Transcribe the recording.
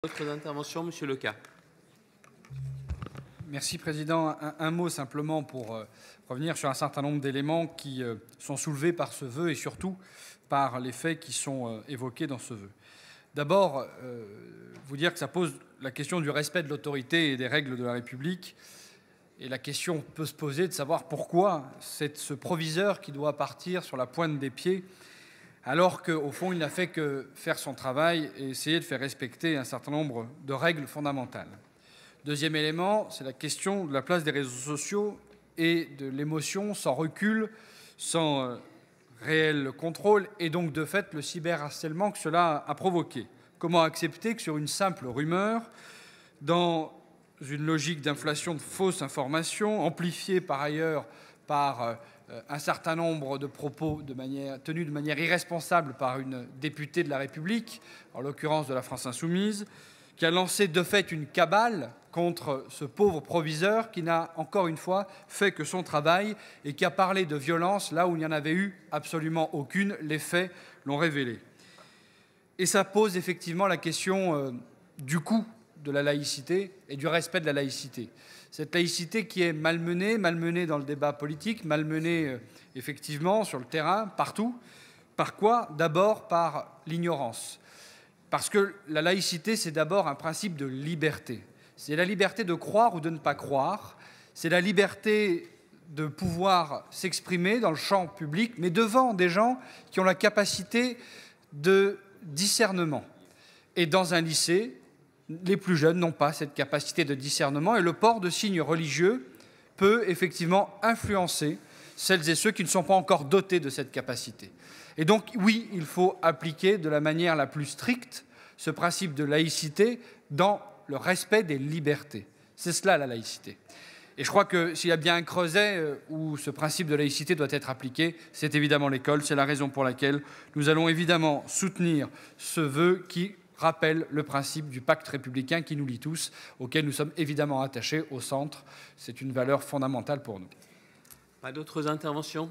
D'autres interventions, Monsieur Lecas. Merci, Président. Un mot simplement pour revenir sur un certain nombre d'éléments qui sont soulevés par ce vœu et surtout par les faits qui sont évoqués dans ce vœu. D'abord, vous dire que ça pose la question du respect de l'autorité et des règles de la République. Et la question peut se poser de savoir pourquoi c'est ce proviseur qui doit partir sur la pointe des pieds alors qu'au fond, il n'a fait que faire son travail et essayer de faire respecter un certain nombre de règles fondamentales. Deuxième élément, c'est la question de la place des réseaux sociaux et de l'émotion sans recul, sans réel contrôle, et donc de fait le cyberharcèlement que cela a provoqué. Comment accepter que sur une simple rumeur, dans une logique d'inflation de fausses informations, amplifiée par ailleurs par un certain nombre de propos tenus de manière irresponsable par une députée de la République, en l'occurrence de la France Insoumise, qui a lancé de fait une cabale contre ce pauvre proviseur qui n'a encore une fois fait que son travail et qui a parlé de violence là où il n'y en avait eu absolument aucune. Les faits l'ont révélé. Et ça pose effectivement la question du coût de la laïcité et du respect de la laïcité. Cette laïcité qui est malmenée dans le débat politique, malmenée effectivement sur le terrain, partout. Par quoi? D'abord par l'ignorance. Parce que la laïcité, c'est d'abord un principe de liberté. C'est la liberté de croire ou de ne pas croire. C'est la liberté de pouvoir s'exprimer dans le champ public, mais devant des gens qui ont la capacité de discernement. Et dans un lycée, les plus jeunes n'ont pas cette capacité de discernement et le port de signes religieux peut effectivement influencer celles et ceux qui ne sont pas encore dotés de cette capacité. Et donc, oui, il faut appliquer de la manière la plus stricte ce principe de laïcité dans le respect des libertés. C'est cela, la laïcité. Et je crois que s'il y a bien un creuset où ce principe de laïcité doit être appliqué, c'est évidemment l'école. C'est la raison pour laquelle nous allons évidemment soutenir ce vœu qui rappelle le principe du pacte républicain qui nous lie tous, auquel nous sommes évidemment attachés au centre. C'est une valeur fondamentale pour nous. Pas d'autres interventions ?